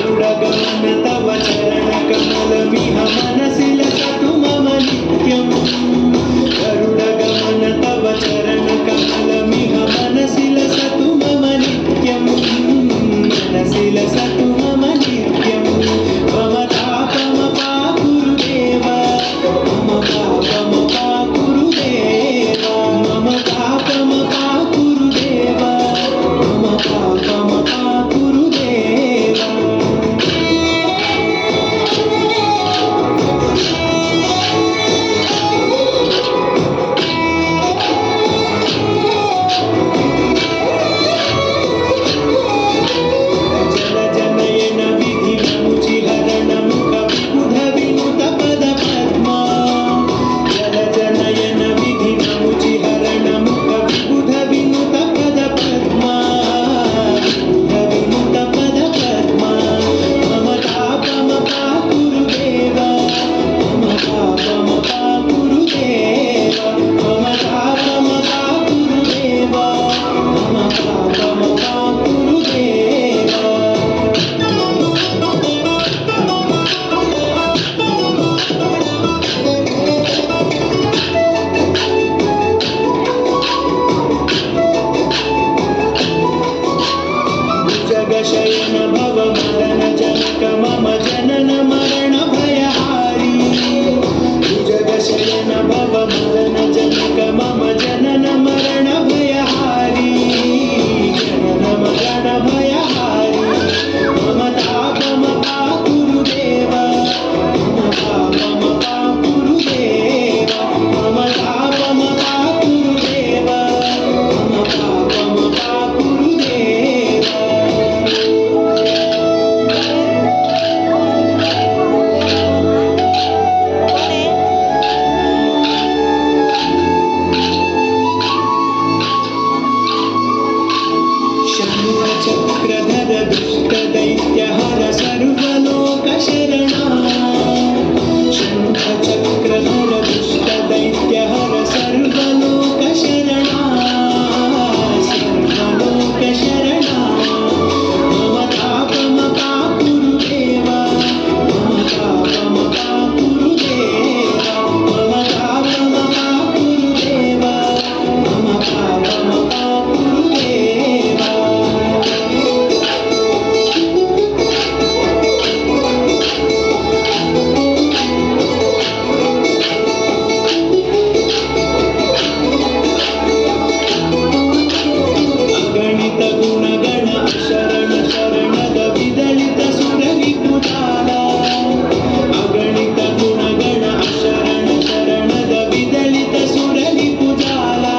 गरुडगमन तव चरणकमलमिह मनसि लसतु मम नित्यम् गरुडगमन तव चरणकमलमिह मनसि लसतु मम नित्यम् मनसि लसतु मम नित्यम् मम तापमपा गुरुदेव मम पापमपा गुरुदेव मम तापमपा गुरुदेव मम पापमपा गुरुदेव जलजनयन विधिविमुचिहरण मुख विबुध विनुत पद पद्मा जलजनयन विधिविमुचिहरण मुख विबुध विनुत पद पद्मा विबुध विनुत पद पद्मा मम तापमपा गुरुदेव मम तापमपा गुरुदेव मम तापमपा गुरुदेव मम तापमपा गुरुदेव भुजगशयन भवमदन जनक मम जनन मरण भयहारी भुजगशयन भवमदन जनक मम जनन मरण भयहारी जनन मरण भयहारी मम तापमपा गुरुदेव मम तापमपा गुरुदेव मम तापमपा गुरुदेव मम तापमपा गुरुदेव शङ्खचक्रधर दुष्टदैत्यहर सर्वलोकशरणा शङ्खचक्रधर दुष्टदैत्यहर सर्वलोकशरणा सर्वलोकशरणा मम तापमपा गुरुदेव मम तापमपा गुरुदेव मम तापमपा गुरुदेव मम तापमपा गुरुदेव अगणित गुणगण शरण शरणद विदलित सुररिपुजाला अगणित गुणगण शरण शरणद विदलित सुररिपुजाला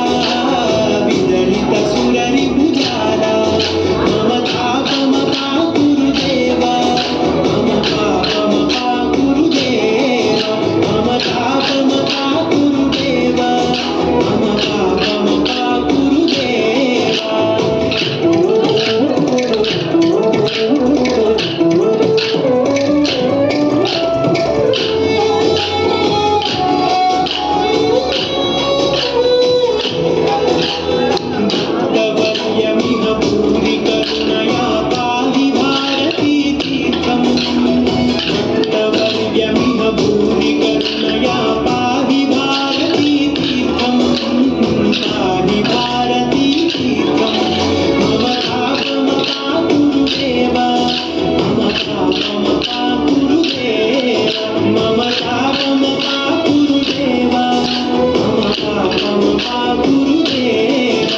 विदलित सुररिपुजाला मम तापमपा गुरुदेव मम पापमपा गुरुदेव मम तापमपा गुरुदेव मम पापमपा गुरुदेव भक्तवर्यमिह भूरि करुणया पाहि भारती तीर्थम् भक्तवर्यमिह भूरि करुणया पाहि भारती तीर्थम् पाहि भारती तीर्थम् मम तापमपा गुरुदेव मम तापमपा गुरुदेव मम तापमपा गुरुदेव मम तापमपा गुरुदेव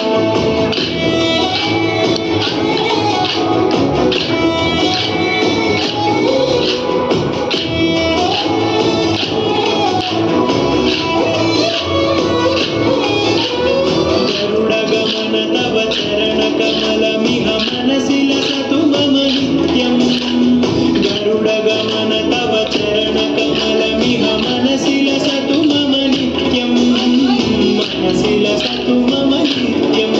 गरुडगमन तव चरणकमलमिह मनसि लसतु मम नित्यम् गरुडगमन तव चरणकमलमिह मनसि लसतु मम नित्यम् मनसि लसतु मम नित्यम्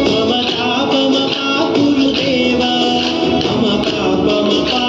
मम तापमपा गुरुदेव मम पापमपा